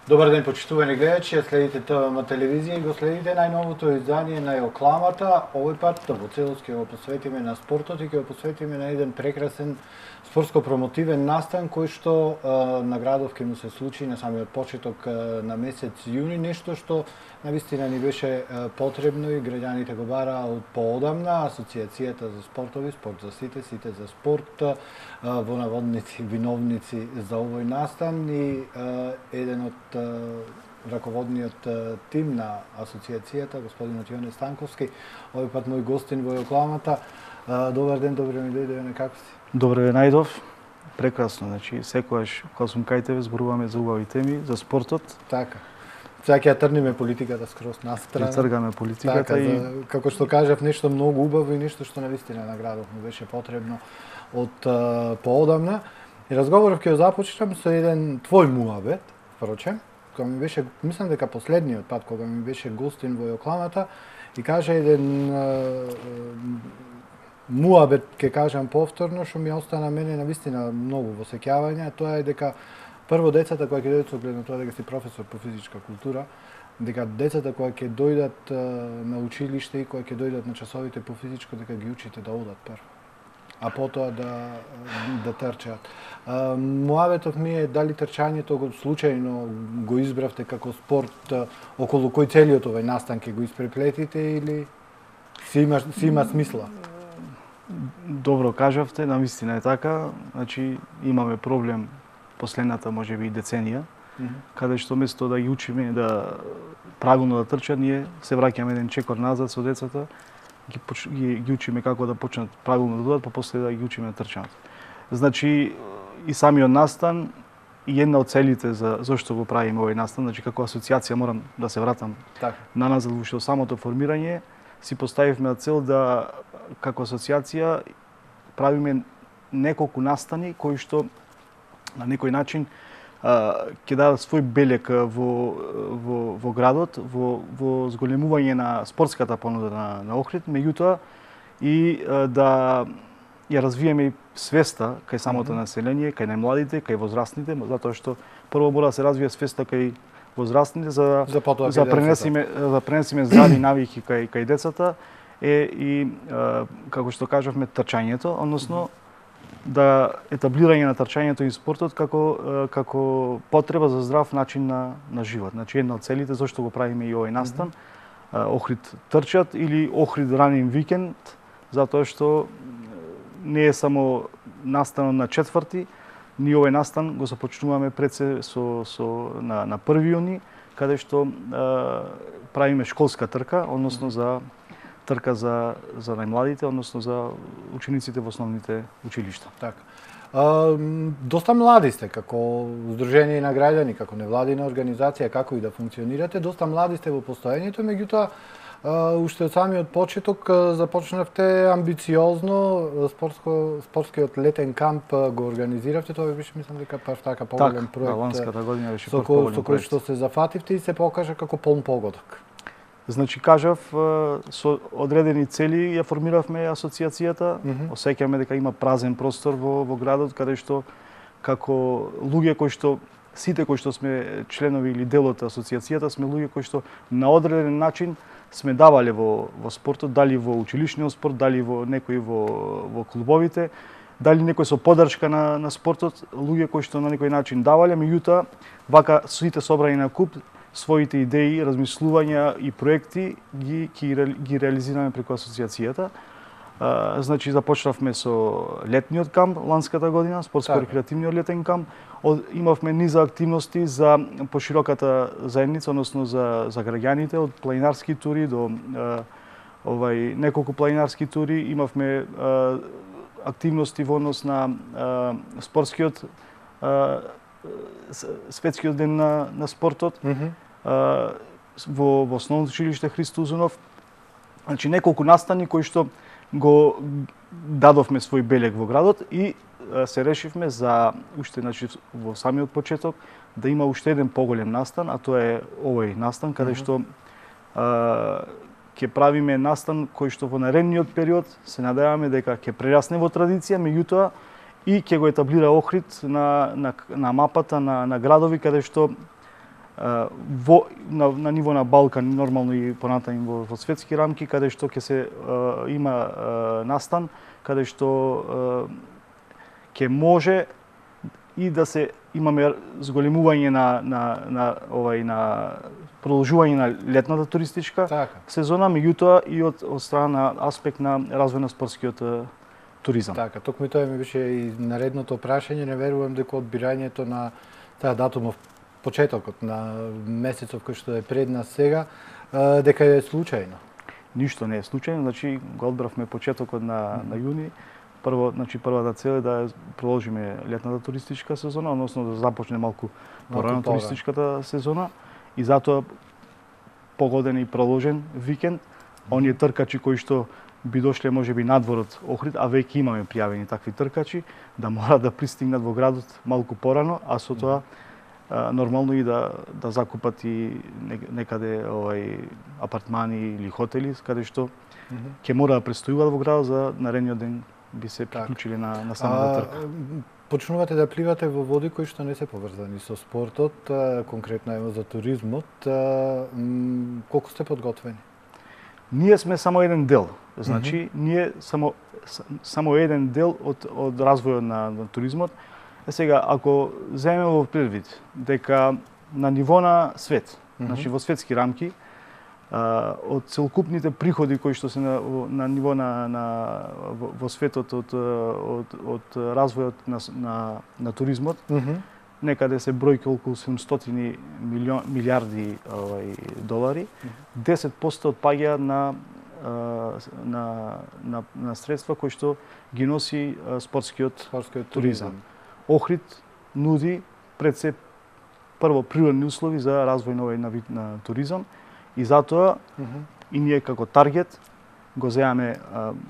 Добар ден, почитувани гледачи, следите ТВМ телевизија и го следите најновото издание на Јокламата. Овој пат во целост ќе го посветиме на спортот и ќе го посветиме на еден прекрасен спортско-промотивен настан кој што на градов ќе му се случи на самиот почеток на месец јуни, нешто што навистина ни беше потребно и граѓаните го бараа од поодамна. Асоциацијата за спортови, спорт за сите, сите за спорт, во наводници виновници за овој настан и еден од раководниот тим на асоциацијата, господинот Јоне Станковски, овој пат мој гостин во Јокламата. Добар ден, добре ми дојде, како си? Добре ве најдов. Прекрасно, значи секогаш кога сум кај тебе зборуваме за убави теми, за спортот. Така. Сега ќе ја трнеме политиката скроз настрана. Ќе тргаме политиката така, и како што кажав, нешто многу убаво и нешто што навистина на градот му беше потребно од поодамна. И разговоров ќе го започнам со еден твој муабет, впрочем, кога ми беше, мислам дека последниот пат кога ми беше гостин во Јокламата и кажа еден муабет, ќе кажам повторно, што ми остана мене навистина многу во сеќавање, тоа е дека прво децата кои ќе дојдат со гледно тоа дека си професор по физичка култура, дека децата кои ќе дојдат на училиште и кои ќе дојдат на часовите по физичко, дека ги учите да одат прво, а потоа да трчаат. Муабетов ми е дали трчањето го случајно го избравте како спорт околу кој целиот овој настан ќе го испреплетите или си има смисла? Добро кажавте, навистина е така. Значи имаме проблем последната можеби деценија, каде што место да ги учиме да правилно да трчат, ние се враќаме еден чекор назад со децата, ги учиме како да почнат правилно да додат, па после да ги учиме да трчаат. Значи и самиот настан и една од целите за зошто го правиме овој настан, значи како асоциација морам да се вратам така на назад во самото формирање, си поставивме цел да како асоциација правиме неколку настани кои што на некој начин ќе дадат свој белег во градот, во зголемување на спортската понуда на Охрид, меѓутоа и да ја развиеме и свеста кај самото население, кај најмладите, кај возрастните, затоа што прво мора да се развие свеста кај возрастните за пренесиме здрави навики кај децата и како што кажавме трчањето, односно да етаблирање на трчањето и спортот како потреба за здрав начин на живот. Значи една од целите зашто го правиме и овој настан, Охрид трчат или Охрид ранин викенд, затоа што не е само настанот на 4-ти, ние овој настан го започнуваме пред се на 1 јуни, каде што правиме школска трка, односно за трка за најмладите, односно за учениците во основните училишта. Така. Доста млади сте како Сдружение на граѓани, како невладина организација, како и да функционирате, доста млади сте во постоењето, меѓутоа уште од самиот почеток започнавте амбициозно, спортскиот летен камп го организиравте, тоа беше мислам дека така поголем проект. Ланската година беше со кој што се зафативте и се покажа како полн погодок. Значи кажав, со одредени цели ја формиравме асоциацијата, осеќаме дека има празен простор во градот, каде што како луѓе кои што сите кои што сме членови или дел од асоциацијата сме луѓе кои што на одреден начин сме давале во спортот, дали во училишниот спорт, дали во некои во клубовите, дали некој со поддршка на спортот, луѓе кои што на некој начин давале, меѓутоа вака сите собрани на куп своите идеи, размислувања и проекти ги реализираме преку асоциацијата. Значи започнавме со летниот камп ланската година, спортско-рекреативниот летен камп. Имавме низа активности за пошироката заедница, односно за граѓаните, од планинарски тури до неколку планинарски тури. Имавме активности во однос на спортскиот светскиот ден на спортот во основното училиште Христо Узунов. Значи неколку настани кои што го дадовме свој белег во градот и се решивме за уште значи во самиот почеток да има уште еден поголем настан, а тоа е овој настан каде што ќе правиме настан кој што во наредниот период се надеваме дека ќе прерасне во традиција, меѓутоа и ќе го етаблира Охрид на мапата на градови каде што на ниво на Балкан, нормално и понатаму во светски рамки, каде што ќе се има настан, каде што ќе може и да се имаме зголемување на продолжување на летната туристичка сезона, меѓутоа и од страна на аспект на развој на спортскиот туризам. Така, токму тоа ми беше и наредното прашање, не верувам дека одбирањето на таа датумов почетокот на месецов кој што е пред нас сега, дека е случајно. Ништо не е случајно, значи го одбравме почетокот на јуни. Првата цел е да продолжиме летната туристичка сезона, односно да започне малку порано туристичката сезона и затоа погоден и проложен викенд. Оние тркачи кои што би дошле можеби надвор од Охрид, а веќе имаме пријавени такви тркачи, да мора да пристигнат во градот малку порано, а со тоа нормално и да закупат и некаде апартмани или хотели, каде што ќе мора да престојуваат во градот за наредниот ден би се приклучили на самата трка. Почнувате да пливате во води кои што не се поврзани со спортот, конкретно ево за туризмот. Колку сте подготвени? Ние сме само еден дел. Значи, ние само еден дел од развојот на туризмот. Сега, ако земеме во предвид дека на ниво на свет, значи во светски рамки, од целокупните приходи кои што се на ниво во светот од развојот на туризмот, некаде се бројки околу 700 милиарди долари, 10% отпаѓа на средства кои што ги носи спортскиот туризам. Охрид нуди пред се прво природни услови за развој на овој вид на туризам и затоа и ние како таргет го земаме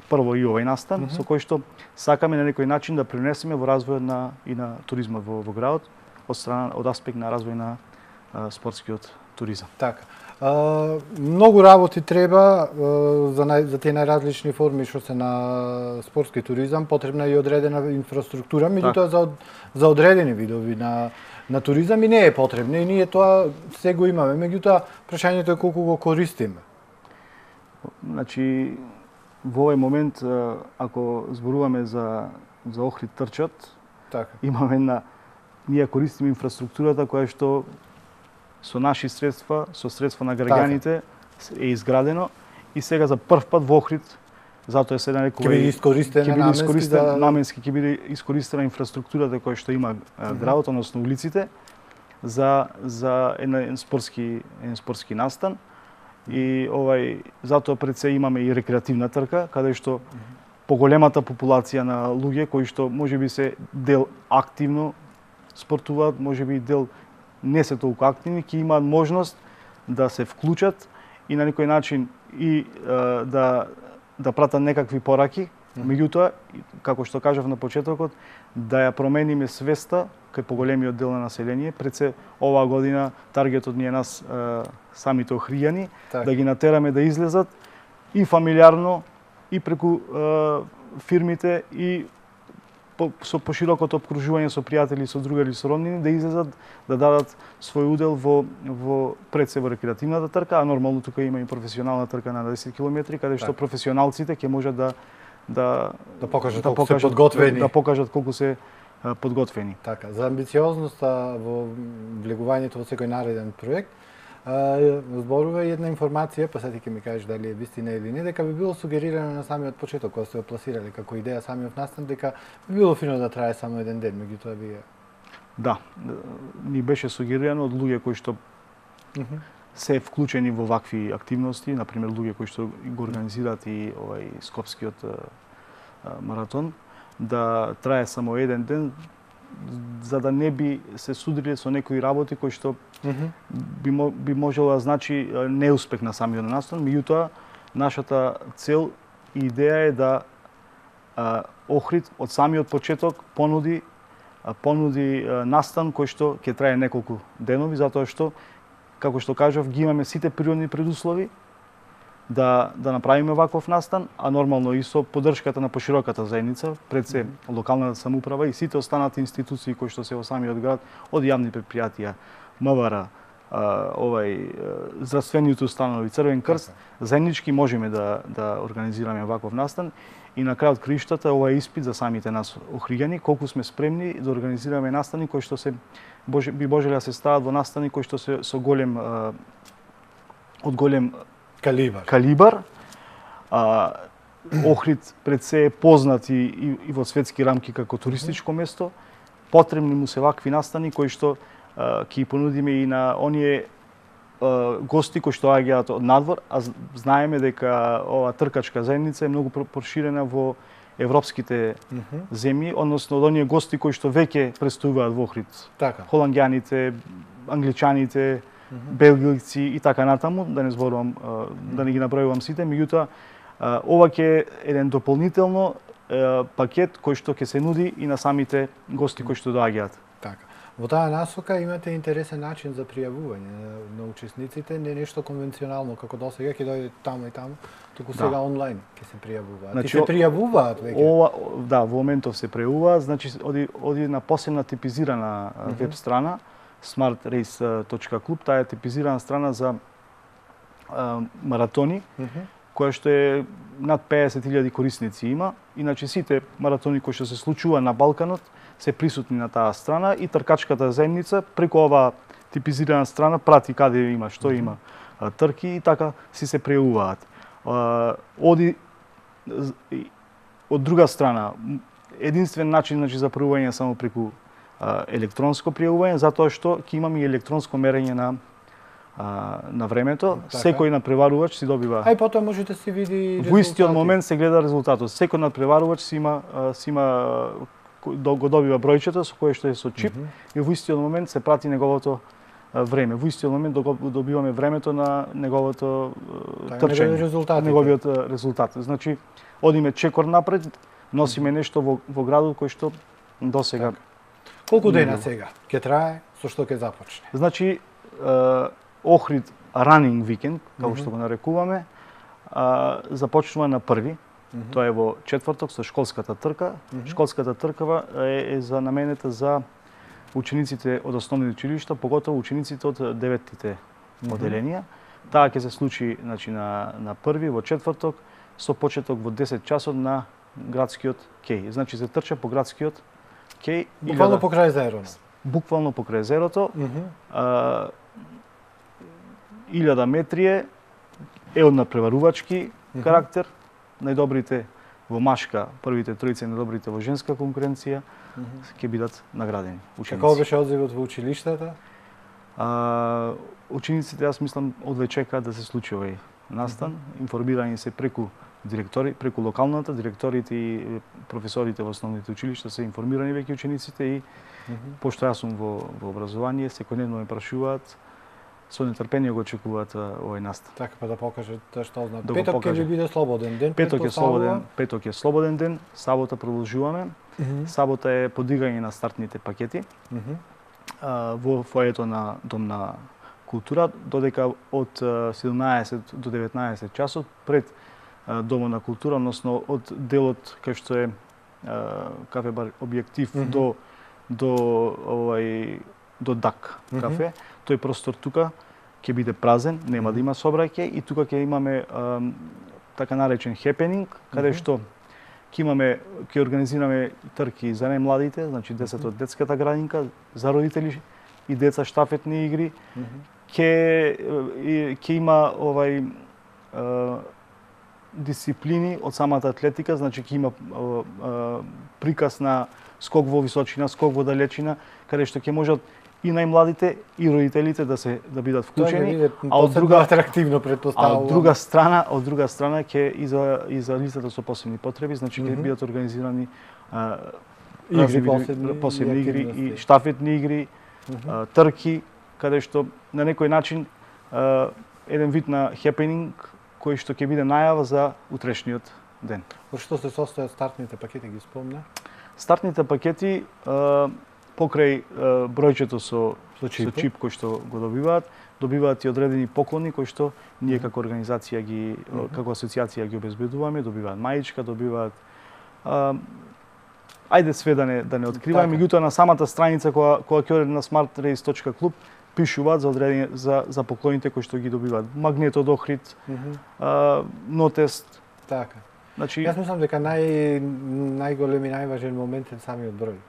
прво и овој настан со кој што сакаме на некој начин да пренесеме во развојот и на туризмот во градот од аспект на развој на спортскиот туризам. Така. Многу работи треба за тие најразлични форми што се на спортски туризам, потребна е и одредена инфраструктура, меѓутоа за одредени видови на туризам и не е потребна и ние тоа се го имаме, меѓутоа прашањето е колку го користиме. Значи во овој момент ако зборуваме за Охрид трчат, имаме ние користиме инфраструктурата која што со наши средства, со средства на граѓаните е изградено и сега за прв пат во Охрид, затоа се нарекува наменски ќе биде искористена инфраструктурата која што има градот, односно улиците за еден спортски настан и затоа пред се имаме и рекреативна трка каде што поголемата популација на луѓе кои што можеби се дел активно спортуваат, можеби дел не се толку активни, ќе имаат можност да се вклучат и на некој начин и да пратат некакви пораки, меѓутоа, како што кажав на почетокот, да ја промениме свеста кај поголемиот дел на население. Пред се оваа година таргетот ни е нас самите охријани, да ги натераме да излезат и фамилиарно, и преку фирмите, и со поширокото обкружување со пријатели, со другари, со роднини, да излезат, да дадат свој удел во пред се во рекреативната трка, а нормално тука има и професионална трка на 10 километри, каде што професионалците ќе можат да покажат колку се подготвени. Да покажат колку се подготвени. Така, за амбициозноста во влегувањето во секој нареден проект, зборува една информација, па сега ќе ми кажеш дали е вистина или не, дека би било сугерирано на самиот почеток кога сте ја пласирали како идеја самиот настан, дека би било фино да трае само еден ден, меѓутоа вие. Да, ни беше сугерирано од луѓе кои што се вклучени во вакви активности, например луѓе кои што го организираат и скопскиот маратон, да трае само еден ден, за да не би се судриле со некои работи кои што би можело да значи неуспех на самиот настан, меѓутоа нашата цел и идеја е да Охрид од самиот почеток понуди настан кој што ќе трае неколку денови, затоа што, како што кажав, ги имаме сите природни предуслови да направиме ваков настан, а нормално и со поддршката на пошироката заедница, пред се локалната самоуправа и сите останати институции кои што се во самиот град, од јавни предпријатија, МВР, здравствените установи, Црвен крст, заеднички можеме да организираме ваков настан. И на крајот краиштата ова е испит за самите нас охриѓани, колку сме спремни да организираме настани кои што се би можеле да се стават во настани кои што се со голем од голем калибар. Охрид пред се е познат и во светски рамки како туристичко место. Потребни му се вакви настани кои што ќе понудиме и на оние гости кои што доаѓаат од надвор, а знаеме дека ова тркачка заедница е многу проширена во европските земји, односно од оние гости кои што веќе престувуваат во Охрид. Така. Холанѓаните, англичаните, белгијци и така натаму, да не зборувам, да не ги набројувам сите, меѓутоа ова ќе е еден дополнително пакет кој што ќе се нуди и на самите гости кои што доаѓаат. Така. Во таа насока имате интересен начин за пријавување на учесниците, не нешто конвенционално како досега ќе дојде таму и таму, туку сега онлайн ќе се пријавуваат. Значи, и се пријавуваат веќе. Да, во моментов се пријавуваат, значи оди на посебна типизирана веб страна smartrace.club, таа е типизирана страна за маратони, која што е над 50.000 корисници има. Иначе сите маратони кои што се случува на Балканот се присутни на таа страна и тркачката заедница преку оваа типизирана страна прати каде има, што има трки и така си се пријавуваат. Од друга страна, единствен начин за пријавување само преку електронско пријавување, затоа што ќе имаме и електронско мерење на времето. Така. Секој надпреварувач си добива. А и потоа може да се види резултати. Во истиот момент се гледа резултатот. Секој надпреварувач си има го добива бројчето со кое што е со чип и во истиот момент се прати неговото време. Во истиот момент добиваме времето на неговото трчање, неговиот резултат. Значи, одиме чекор напред, носиме нешто во градот кој што досега. Колку дена сега ќе трае, со што ќе започне? Значи, Охрид Running Weekend, како што го нарекуваме, започнува на 1. Тоа е во четврток со школската трка. Школската трка е наменета за учениците од основни училишта, поготово учениците од 9-тите оделенија. Таа ќе се случи на 1 во четврток со почеток во 10 часот на градскиот кеј. Значи се трча по градскиот кеј. Буквално покрај езерото. Буквално покрај езерото. 1000 метри е од надпреварувачки карактер. Најдобрите во машка, првите тројца најдобрите во женска конкуренција ќе бидат наградени ученици. Како беше одзивот во училиштата? Учениците, јас мислам, одве чекаат да се случи овој настан. Информирани се преку директори, преку локалната, директорите и професорите во основните училишта се информирани веќе учениците и пошто јас сум во образование, секојдневно ме прашуваат, со нетрпение го очекуваат овој настан. Така, па да покажете што знаат. Петок ќе биде слободен ден. Петок е слободен ден, сабота продолжуваме. Сабота е подигање на стартните пакети во фоето на Дом на култура, додека од 17 до 19 часот пред Домот на култура, односно од делот кај што е кафе бар објектив до ДАК кафе. Тој простор тука ќе биде празен, нема да има собраќај и тука ќе имаме така наречен хепенинг, каде што ќе организираме трки за најмладите, значи децата од детската градинка, за родители и деца штафетни игри. Ќе има дисциплини од самата атлетика, значи ќе има приказ на скок во височина, скок во далечина, каде што ќе можат и најмладите и родителите да бидат вклучени, а од друга атрактивно предпоставувам. Од друга страна ќе и за лицата со посебни потреби, значи ќе бидат организирани посебни игри и штафетни игри, трки, каде што на некој начин еден вид на хепенинг кој што ќе биде најава за утрешниот ден. Од што се состојат стартните пакети, ги спомна? Стартните пакети покрај бројчето со чип кој што го добиваат и одредени поклони кои што ние како организација како асоциација ги обезбедуваме, добиваат маичка, добиваат ајде све да не откриваме, меѓутоа на самата страница која ќе оде на smartrace.club пишуваат за одредени за поклоните кои што ги добиваат. Магнет од Охрид, нотест. Така. Значи, Јас мислам дека најголем и најважен момент е самиот број.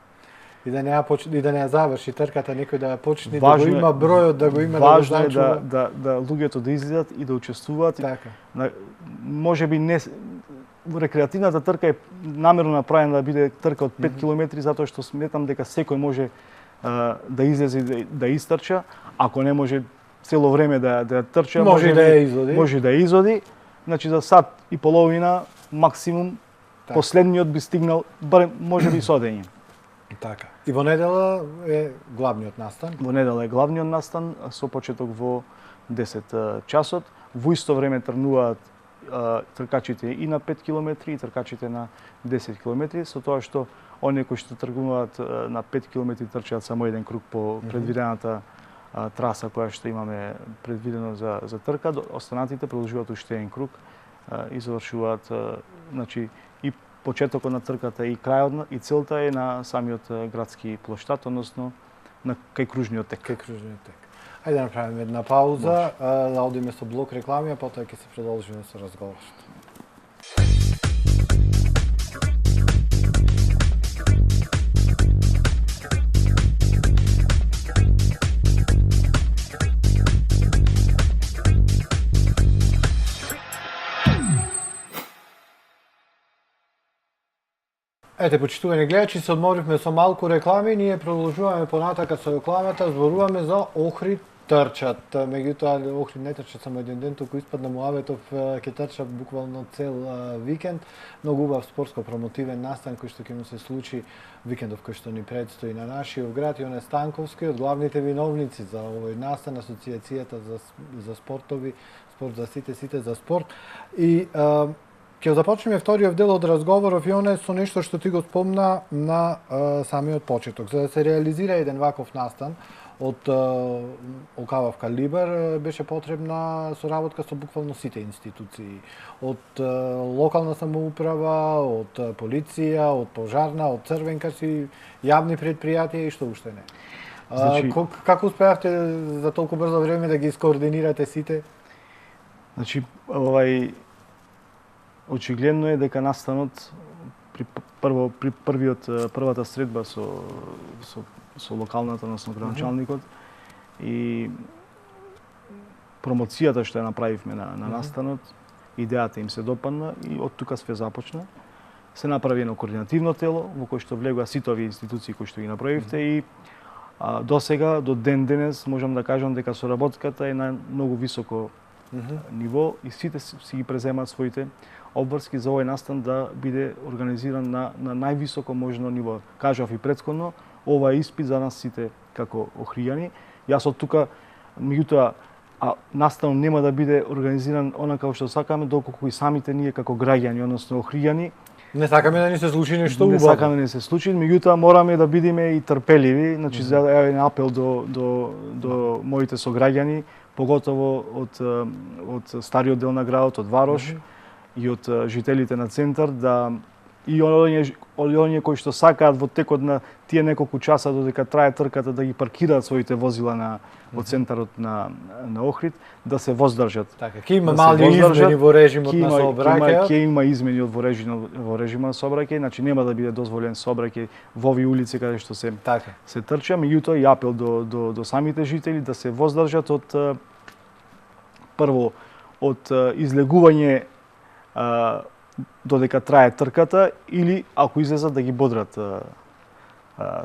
И да не ја заврши трката, некој да ја почне, да го има бројот, да го има, важно да го значува. Важно е да луѓето да излезат и да учествуваат. Така. Можеби не рекреативната трка е намерно направена да биде трка од 5 километри, затоа што сметам дека секој може да излезе и да истрча. Ако не може цело време да трча, може да ја изоди. Може да ја изоди. Значи за сат и половина максимум така. Последниот би стигнал барем можеби со одење. Така. И во недела е главниот настан. Во недела е главниот настан со почеток во 10 часот. Во исто време тргнуваат тркачите и на 5 километри и тркачите на 10 километри, со тоа што оние кои што тргуваат на 5 километри трчаат само еден круг по предвидената траса која што имаме предвидено за трка, останатите продолжуваат уште еден круг и завршуваат, значи и почетокот на трката и крајот и целта е на самиот градски плоштад, односно на кај кружниот тек. Кај кружниот тек. Ајде да направиме една пауза, да одиме со блок реклами, а потоа ќе се продолжиме со разговорот. Ете, почитувани гледачи, се одморивме со малку реклами, ние продолжуваме понатака со рекламата, зборуваме за Охрид трчат. Меѓутоа, Охрид не трчат само еден ден, туку испадна Муаветов ќе трчат буквално цел викенд. Многу убав спортско-промотивен настан кој што ќе му се случи викендов кој што ни предстои на нашиот град. Јоне Станковски, од главните виновници за овој настан, Асоциацијата за спортови, спорт за сите за спорт. И ќе започнеме вториот дел од разговоров, Јоне, со нешто што ти го спомна на самиот почеток. За да се реализира еден ваков настан од окавав калибар, беше потребна соработка со буквално сите институции. Од локална самоуправа, од полиција, од пожарна, од црвенкарски, јавни предпријатија и што уште не. Значи, како успеавте за толку брзо време да ги скоординирате сите? Значи, очигледно е дека настанот при првата средба со локалната, односно градоначалникот и промоцијата што ја направивме на настанот, идејата им се допадна и од тука све започна. Се направи едно координативно тело во кој што влегува сите овие институции кои што ги направивте и досега до ден денес можам да кажам дека соработката е на многу високо ниво и сите си ги преземаат своите обврски за овој настан да биде организиран на највисоко можно ниво. Кажав и претходно, ова е испит за нас сите како охријани. Јас од тука, меѓутоа, настанот нема да биде организиран онака што сакаме, доколку и самите ние како граѓани, односно охријани, не сакаме да ни се случи нешто убаво. Не сакаме да ни се случи, меѓутоа мораме да бидеме и трпеливи, значи за еден апел до моите сограѓани, поготово од стариот дел на градот, од Варош и од жителите на центар, да и оние кои што сакаат во текот на тие неколку часа додека трае трката да ги паркираат своите возила од центарот на Охрид, да се воздржат. Така, ќе има мали измени во режимот на сообраќај. Ќе има измени во режимот на сообраќај, значи нема да биде дозволен сообраќај во овие улици каде што се трча, меѓутоа и апел до самите жители да се воздржат од прво од излегување додека трае трката или ако излезат да ги бодрат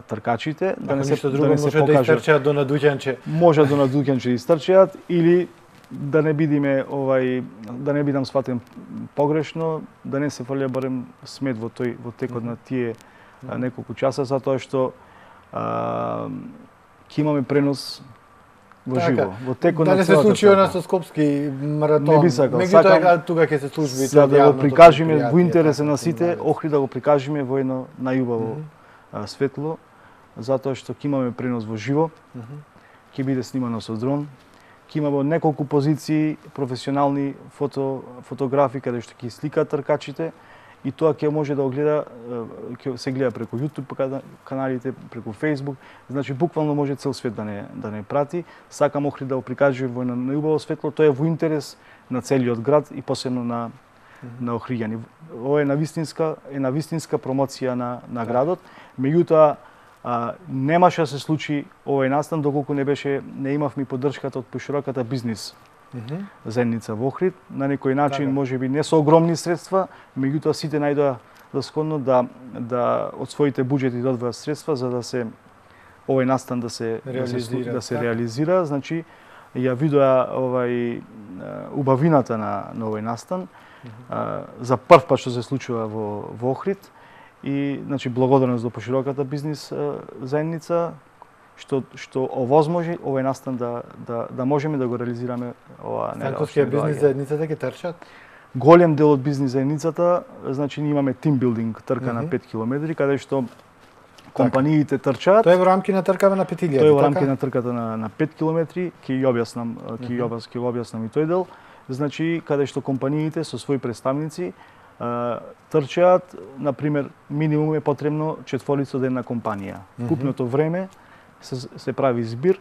тркачите, да не се покажат. Да истрчаат до надуќанче. Може до надуќанче да истрчаат или да не бидиме да не бидам сватен погрешно, да не се фрлја барем смет во текот на тие неколку часа, затоа што ќе имаме пренос во живо. Во текот на да не се случи она со Скопски маратон. Не би сакал. Меѓутоа тука ќе се случи за да го прикажеме во интересе на сите, Охрид да го прикажеме во едно најубаво светло, затоа што ќе имаме пренос во живо. Ќе биде снимано со дрон. Ќе има во неколку позиции професионални фотографи каде што ќе сликаат тркачите и тоа ќе може да го гледа, ќе се гледа преку YouTube каналите, преку Facebook, значи буквално може цел свет да не прати. Сакам Охрид да го прикаже во едно најубаво светло, тоа е во интерес на целиот град и посебно на Охриѓани. Ова е на вистинска промоција на градот, меѓутоа немаше да се случи овој настан доколку не имавме поддршката од пошироката бизнис заедница во Охрид. На некој начин можеби не со огромни средства, меѓутоа сите најдоа за сходно да од своите буџети да одвојат средства за да се овој настан да се реализира. Значи ја видоа убавината на овој настан. За прв пат што се случува во Охрид и значи благодарност до пошироката бизнис заедница што овозможи овој настан да можеме да го реализираме ова Станковскија бизнис заедницата ќе трчат? Голем дел од бизнис заедницата, значи ние имаме тимбилдинг трка на 5 километри каде што компаниите трчаат. Тоа е во рамки на тркава на 5000. Тоа е во рамки на трката на 5 километри, ќе го објаснам и тој дел. Значи каде што компаниите со своји представници трчаат, на пример, минимум е потребно 4-дневна компанија. Купното време се прави збир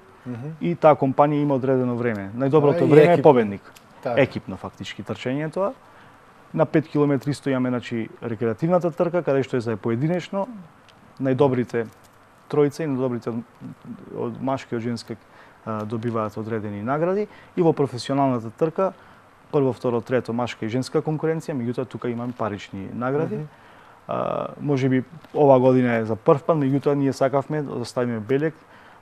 и таа компанија има одредено време. Најдоброто време е победник. Екипно фактички трчање тоа. На 5 километри исто имаме значи рекреативната трка каде што е за поединечно. Најдобрите тројца и најдобрите од машки и од женска добиваат одредени награди и во професионалната трка прво, второ, трето машка и женска конкуренција, меѓутоа тука имаме парични награди. Можеби ова година е за прв пат, меѓутоа ние сакавме да оставиме белег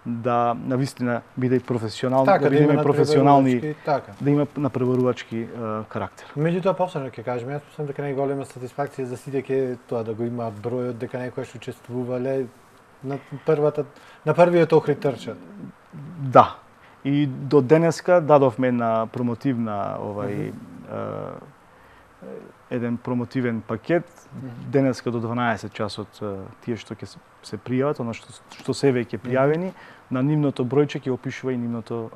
да навистина биде професионални, да бидеме професионални, да има напреварувачки карактер. Меѓутоа повторно ќе кажеме, јас мислам дека најголема сатисфакција за сите ќе тоа да го имаат бројот дека некои што учествувале на првиот Охрид трчат. Да. И до денеска дадовме на промотивна еден промотивен пакет. Денеска до 12 часот тие што ќе се пријават, она што се веќе пријавени, на нивното бројче ќе опишува и нивното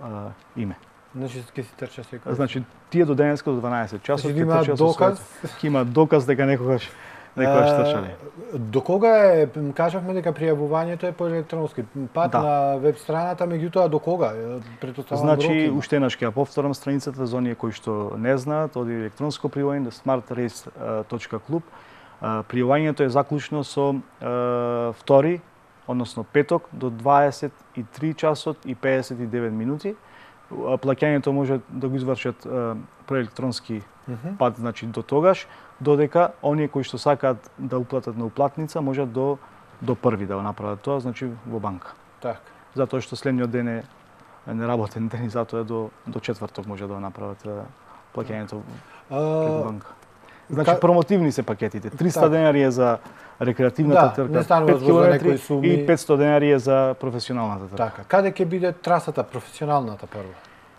име. Значи ќе се трча секој. Значи тие до денеска до 12 часот ќе трчаат доказ, ќе имаат доказ дека некогаш трчале. До кога кажавме дека пријавувањето е по електронски пат на веб страната, меѓутоа до кога? Значи уште еднаш ќе ја повторам страницата за оние кои што не знаат, оди електронско пријавување на smartrace.club. Пријавувањето е заклучно со втори, односно петок до 23 часот и 59 минути. Плаќањето може да го извршат по електронски пат, значи до тогаш, додека оние кои што сакаат да уплатат на уплатница можат до први да го направат тоа, значи во банка. Така. Затоа што следниот ден е неработен ден и затоа до четврток може да го направат плаќањето преку банка. Значи промотивни се пакетите. 300 денари е за рекреативната трка, 5 километри и 500 денари е за професионалната трка. Така. Каде ќе биде трасата професионалната прво?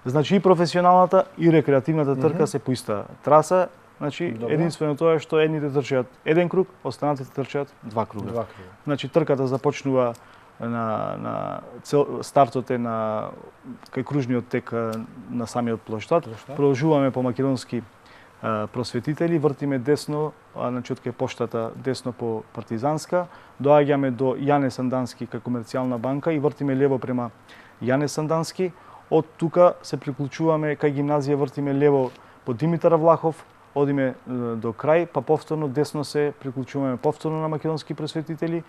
Значи и професионалната и рекреативната трка се по иста траса. Значи единствено тоа е што едните трчаат еден круг, останатите трчаат два круга. Значи трката започнува стартот е кај кружниот тек на самиот плоштад. Продолжуваме по македонски просветители, вртиме десно, значи од кај поштата десно по Партизанска, доаѓаме до Јане Сандански кај Комерцијална банка и вртиме лево према Јане Сандански. Од тука се приклучуваме кај гимназија, вртиме лево по Димитар Влахов, одиме до крај, па повторно десно се приклучуваме повторно на македонски просветители,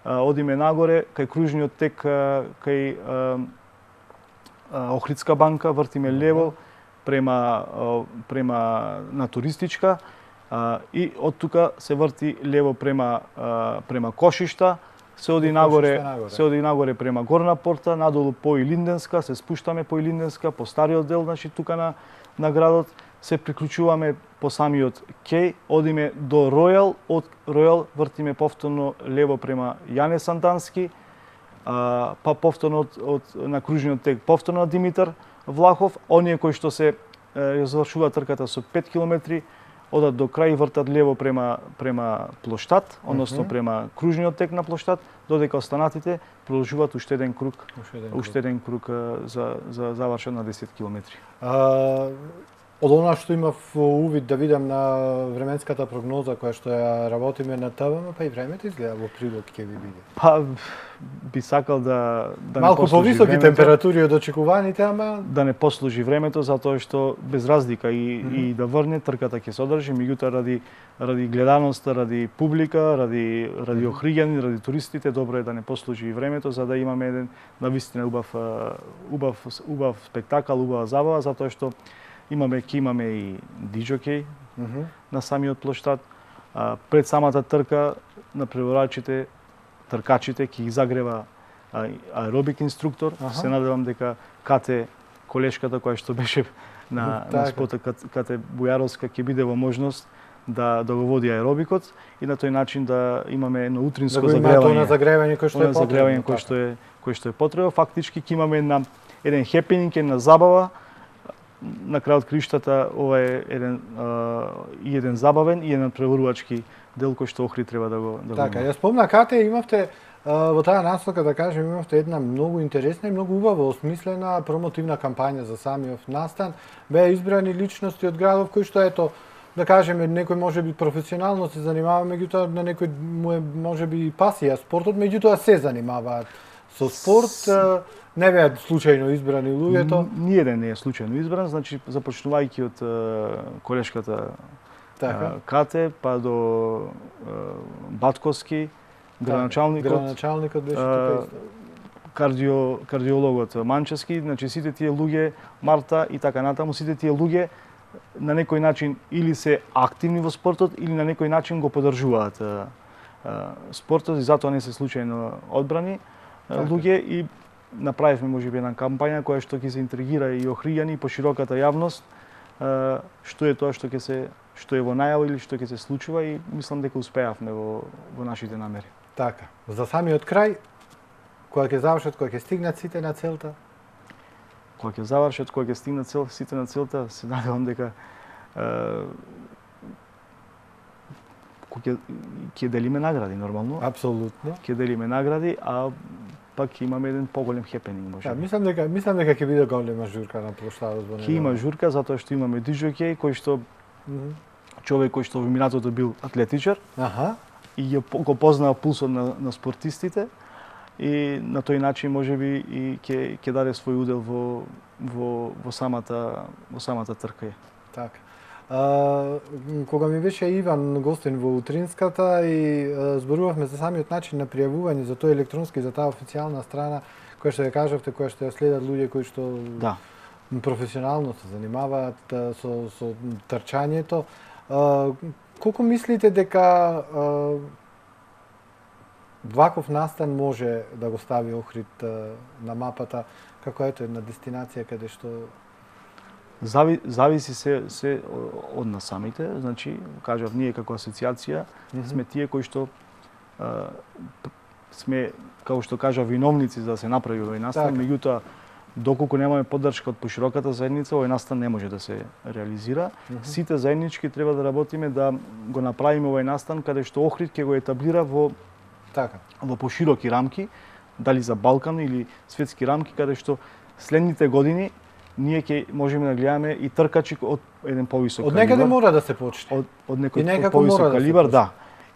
одиме нагоре кај кружниот тек кај Охридска банка, вртиме лево према на туристичка и од тука се врти лево према Кошишта, се оди нагоре према Горна порта, надолу по Илинденска, се спуштаме по Илинденска, по стариот дел, значи тука на градот, се приклучуваме по самиот кеј, одиме до Ројал, од Ројал вртиме повторно лево према Јане Сандански, па повторно на кружниот тек повторно на Димитар Влахов, оние кои што се завршуваат трката со 5 километри, одат до крај и вртат лево према плоштад, односно према кружниот тек на плоштад, додека останатите продолжуваат уште еден круг за завршен на 10 километри. Од она што имав увид да видам на временската прогноза која што ја работиме на ТВМ, па и времето изгледа во прилог ќе ви биде. Па би сакал да Малку не послужи повисоки времето, температури од очекуваните, ама да не послужи времето затоа што без разлика и да врне трката ќе се одржи, меѓутоа ради гледаноста, ради публика, ради охриѓани, ради туристите, добро е да не послужи и времето за да имаме еден навистина убав спектакл, убава забава, затоа што ќе имаме и диџокеј на самиот плоштад. Пред самата трка на преварачите, тркачите ќе ги загрева аеробик инструктор. Се надевам дека Кате, колешката која што беше на спота, Кате Бујаровска, ќе биде во можност да го води аеробикот и на тој начин да имаме едно утринско загревање. Да загревање кој што е потребно. Кој што е потребно. Фактички ќе имаме еден хепенинг, една забава. На крајот криштата ова е еден забавен и еден преварувачки дел кој што Охрид треба да го Така, ја спомна Кате, имавте во таа насока да кажем имавте една многу интересна и многу убава осмислена промотивна кампања за самиот настан. Беа избрани личности од градов кои што ето да кажеме некој можеби професионално се занимава, меѓутоа на некој му е можеби пасија спортот, меѓутоа се занимаваат со спорт. Не беа случајно избрани луѓето? Ниеден не е случајно избран, значи започнувајќи од колешката Кате, па до Батковски, градоначалникот беше тука исто. Кардиологот Манчевски, значи сите тие луѓе, Марта и така натаму, сите тие луѓе на некој начин или се активни во спортот или на некој начин го поддржуваат спортот и затоа не се случајно одбрани луѓе и направивме можеби една кампања која што ќе се интригира и охриѓани и пошироката јавност што е тоа што е во најава или што ќе се случува и мислам дека успеавме во нашите намери. Така, за самиот крај, кога ќе завршат, кога ќе стигнат сите на целта? Кога ќе завршат, кога ќе стигнат сите на целта, се надевам дека ќе делиме награди нормално. Апсолутно. Ќе делиме награди, а пак ќе имаме еден поголем хепенинг може. Да, мислам дека ќе биде голема журка на плоштадот во Ќе има журка затоа што имаме диџокеј кој што човек кој што во минатото бил атлетичар. И го познава пулсот на спортистите и на тој начин можеби и ќе даде свој удел во самата трка. Така. Кога ми беше Иван гостин во утринската и зборувавме за самиот начин на пријавување за тој електронски, за таа официјална страна, која што ја кажавте, која што ја следат луѓе кои што професионално се занимаваат со трчањето. Колку мислите дека ваков настан може да го стави Охрид на мапата како ето една дестинација каде што зависи се од нас самите, значи кажав ние како асоциација сме тие кои што сме како што кажав виновници за да се направи овој настан, меѓутоа доколку немаме поддршка од пошироката заедница, овој настан не може да се реализира. Сите заеднички треба да работиме да го направиме овој настан каде што Охрид ќе го етаблира во пошироки рамки, дали за Балкан или светски рамки, каде што следните години ние ќе можеме да гледаме и тркачи од еден повисок калибар. Од некаде мора да се почне. Од некој повисок калибар, да.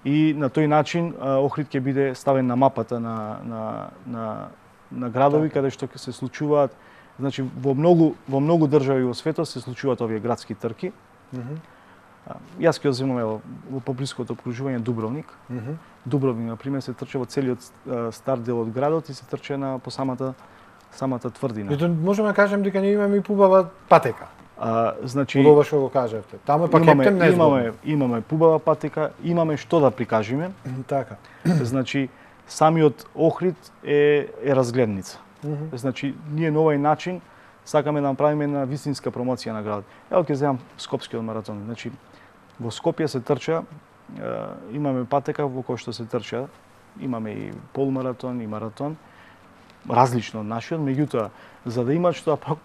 И на тој начин Охрид ќе биде ставен на мапата на градови каде што ќе се случуваат, значи во многу држави во светот се случуваат овие градски трки. Јас ќе земам во поблиското окружување Дубровник. Дубровник на пример се трча во целиот стар дел од градот и се трча по самата тврдина. И можеме да кажем дека ние имаме и пубава патека. Значи од ова што го кажавте. Таму е пакетем незгодно. Имаме пубава патека, имаме што да прикажеме. Така. Значи самиот Охрид е разгледница. Значи ние на овој начин сакаме да направиме една вистинска промоција на градот. Ево ќе земам Скопскиот маратон. Значи во Скопје се трча, имаме патека во кој што се трча, имаме и полумаратон и маратон, различно од нашиот, меѓутоа за да имат што да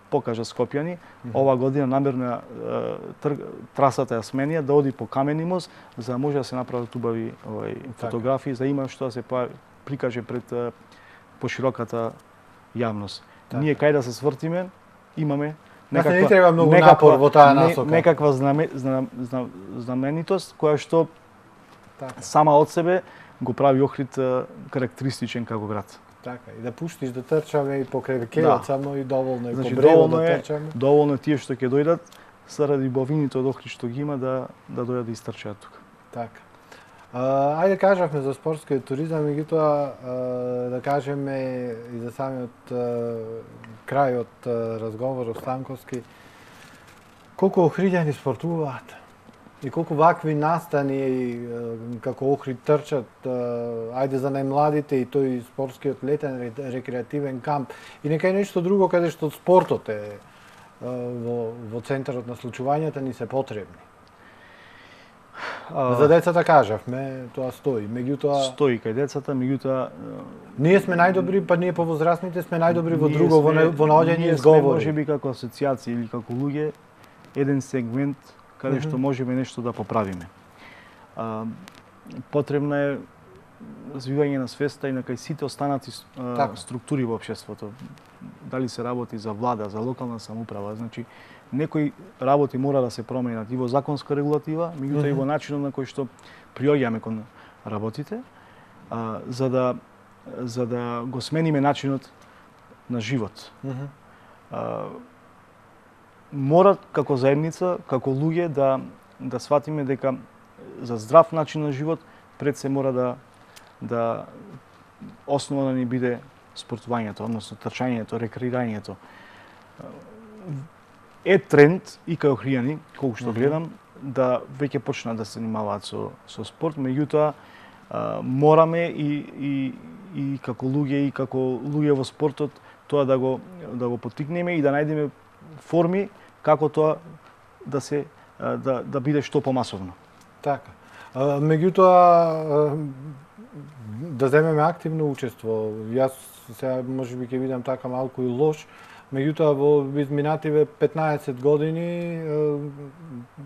покажа скопјани, ова година намерно трасата ја сменија да оди по Камени мост, за да може да се направат убави фотографии, за да има што да се прикаже пред пошироката јавност. Ние кај да се свртиме, имаме не треба многу напор во таа насока. Некаква знаменитост која што Така. сама од себе го прави Охрид карактеристичен како град. Така, и да пуштиш да трчаме и покрај Кејот, само и доволно е Значи, по брегот да трчаме. доволно е тие што ќе дојдат заради бавините од Охрид што ги има да дојдат да истрчаат тука. Така. Ајде кажавме за спортскиот туризам, меѓутоа да кажеме и за самиот крај од разговорот Станковски, колку охриѓани спортуваат и колку вакви настани како Охрид трчат, ајде за најмладите и тој спортскиот летен рекреативен камп и нека е нешто друго каде што спортот е во центарот на случувањата ни се потребни. За децата кажавме, тоа стои. Меѓутоа Стои кај децата, меѓутоа ние сме најдобри, па ние повозрастните сме најдобри во друго, во наоѓање изговори. Можеби како асоцијација или како луѓе еден сегмент каде што можеме нешто да поправиме. Потребна е развивање на свеста и на кај сите останати структури во општеството. Дали се работи за влада, за локална самоуправа, значи некои работи мора да се променат и во законска регулатива, меѓутоа и во начинот на кој што приоѓаме кон работите, за да го смениме начинот на живот. Мора како заедница, како луѓе да сватиме дека за здрав начин на живот пред се мора да основа да ни биде спортувањето, односно трчањето, рекреирањето. Е тренд и кај охријани, колку што гледам, да веќе почнат да се занимаваат со спорт, меѓутоа мораме и како луѓе и како луѓе во спортот тоа да го поттикнеме и да најдеме форми како тоа да биде што помасовно. Така. Меѓутоа да земеме активно учество. Јас сега можеби ќе бидам така малку и лош, меѓутоа во изминативе 15 години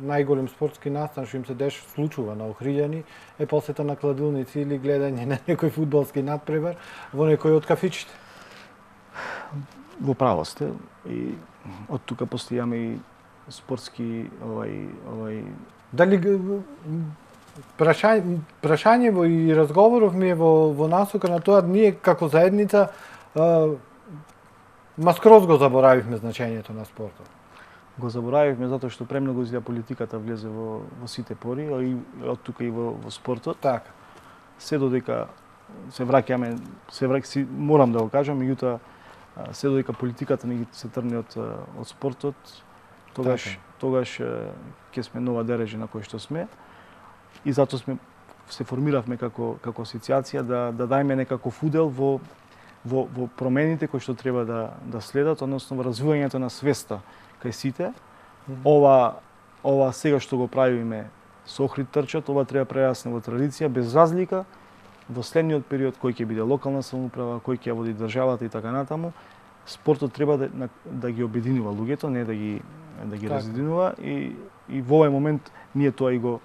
најголем спортски настан што им се случува на охриѓани е посета на кладилници или гледање на некој фудбалски надпревар во некој од кафичите. Во право сте и од тука постојаме и спортски Дали прашање во и разговоров ми е во насока на тоа ние како заедница скроз го заборавивме значењето на спортот. Го заборавивме затоа што премногу изгледа политиката влезе во сите пори, а и од тука и во спортот. Така. Се додека се враќаме, морам да го кажам, меѓутоа се додека политиката не се трне од спортот, тогаш ќе сме нова дережа на кој што сме. И затоа се формиравме како асоцијација да дајме некаков удел во промените кои што треба да следат, односно во развивањето на свеста кај сите. Ова сега што го правиме со Охрид трчат, ова треба прерасне во традиција, без разлика во следниот период кој ќе биде локална самоуправа, кој ќе води државата и така натаму. Спортот треба да ги обединува луѓето, не да ги разединува и во овој момент ние тоа и го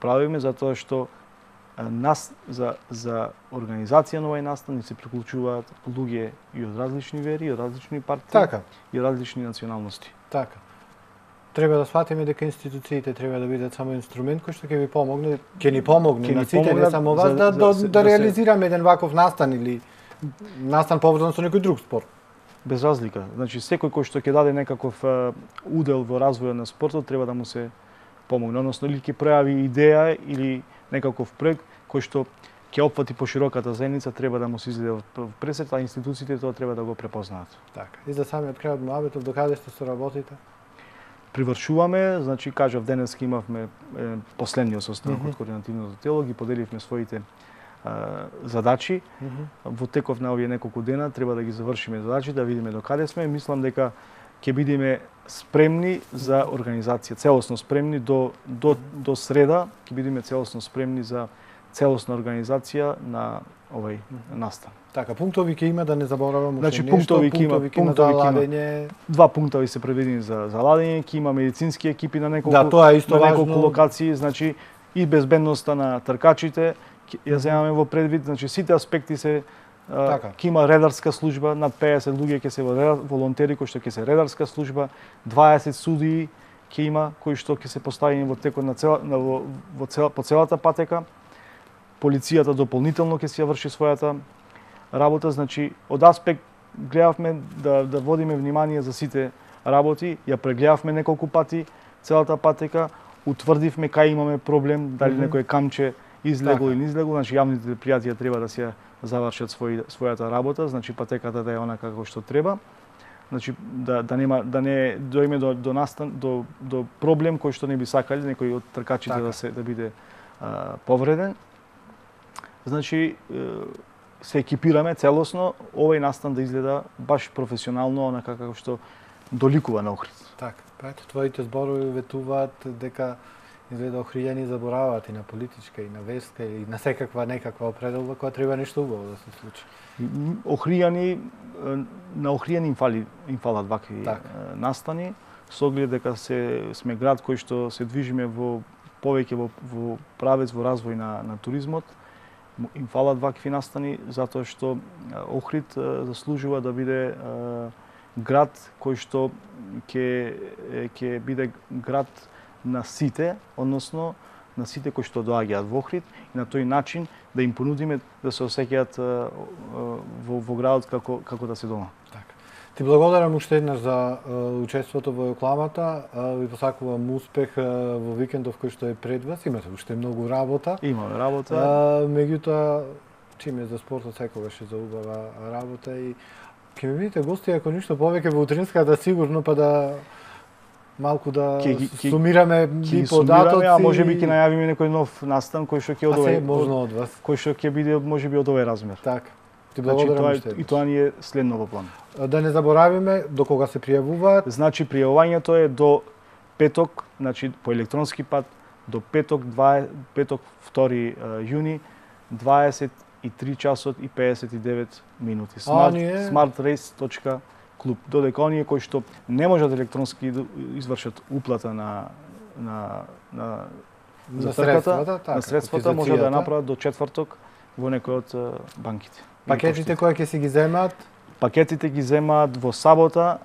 правиме затоа што за организација на овој настан се приклучуваат луѓе и од различни вери, и од различни партии, и од различни националности. Така. Треба да сватиме дека институциите треба да бидат само инструмент кој што ќе ви помогне, ќе ни помогне на сите, не само вас, да реализираме еден ваков настан или настан поврзан со некој друг спорт. Без разлика. Значи, секој кој што ќе даде некаков удел во развојот на спортот, треба да му се помогне. Односно, или ќе пројави идеја или некаков проект кој што ќе опфати пошироката заедница, треба да му се излезе во пресет, а институциите тоа треба да го препознаат. Така. И за самиот крај од муабетот, до каде што се работите? Привршуваме, значи кажав денеска имавме последниот состанок од координативното тело, ги поделивме своите задачи. Во теков на овие неколку дена треба да ги завршиме задачи, да видиме до каде сме. Мислам дека ќе бидеме спремни за организација, целосно спремни до среда, ќе бидеме целосно спремни за целосна организација на овој настан. Така, пунктови ќе има, да не заборавам уште нешто. Пунктови ќе има за ладење. 2 пунктови се предвидени за ладење, ќе има медицински екипи на неколку локации, значи и безбедноста на тркачите ја земаме во предвид, значи сите аспекти се Така. ќе има редарска служба, над 50 луѓе ќе се волонтери кои што ќе се редарска служба, 20 судии ќе има кои што ќе се поставени во текот на по целата патека. Полицијата дополнително ќе си ја врши својата работа, значи од аспект гледавме да водиме внимание за сите работи, ја прегледавме неколку пати целата патека, утврдивме кај имаме проблем, дали некој камче излегло или не излегло, значи јавните предпријатија треба да се завршат својата работа, значи патеката да е она како што треба. Значи да не доиме до проблем кој што не би сакале некој од тркачите да биде повреден. Значи се екипираме целосно овој настан да изгледа баш професионално, онака како што доликува на Охрид. Така, ето твоите зборови ветуваат дека изгледа Охријани забораваат и на политичка, и на верска, и на секаква некаква определба која треба нешто убаво да се случи. На Охријани им фалат вакви настани, со оглед дека сме град кој што се движиме повеќе во правец во развој на туризмот. Им фалат вакви настани затоа што Охрид заслужува да биде град кој што ќе биде град на сите, односно на сите кои што доаѓаат во Охрид и на тој начин да им понудиме да се осеќаат во градот како да се дома. Така. Ти благодарам уште еднаш за учеството во Јокламата. Ви посакувам успех во викендов кој што е пред вас. Имате уште многу работа. Имаме работа. Меѓутоа, чим е за спортот секогаш е за убава работа и ќе ми бидете гости ако ништо повеќе во утринската сигурно па да малку да сумираме и податоци. А можеби ќе најавиме некој нов настан кој што ќе од овој можно од вас. Кој што ќе биде можеби од овој размер. Така. Ти благодарам уште. И тоа ни е следно во план. Да не заборавиме до кога се пријавуваат. Значи пријавувањето е до петок, значи по електронски пат до петок 2 јуни 23 часот и 59 минути. smartrace.club. Додека оние кои што не можат електронски извршат уплата на средствата може да направат до четврток во некој од банките. Пакетите кои ќе си ги земаат? Пакетите ги земаат во сабота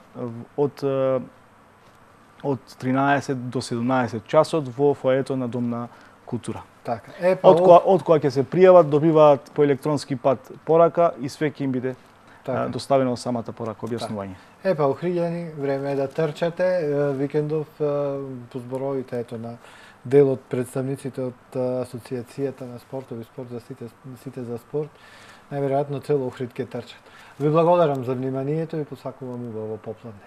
од 13 до 17 часот во фоето на Дом на култура. Така. Од која ќе се пријават, добиваат по електронски пат порака и све ќе им биде доставено самата порака, објаснување. Охријани, време е да трчате. Викендов по зборовите на дел од представниците од Асоциацијата на спортови спорт за сите за спорт, најверојатно цело Охрид ќе трчат. Ви благодарам за вниманието и посакувам убаво попладне.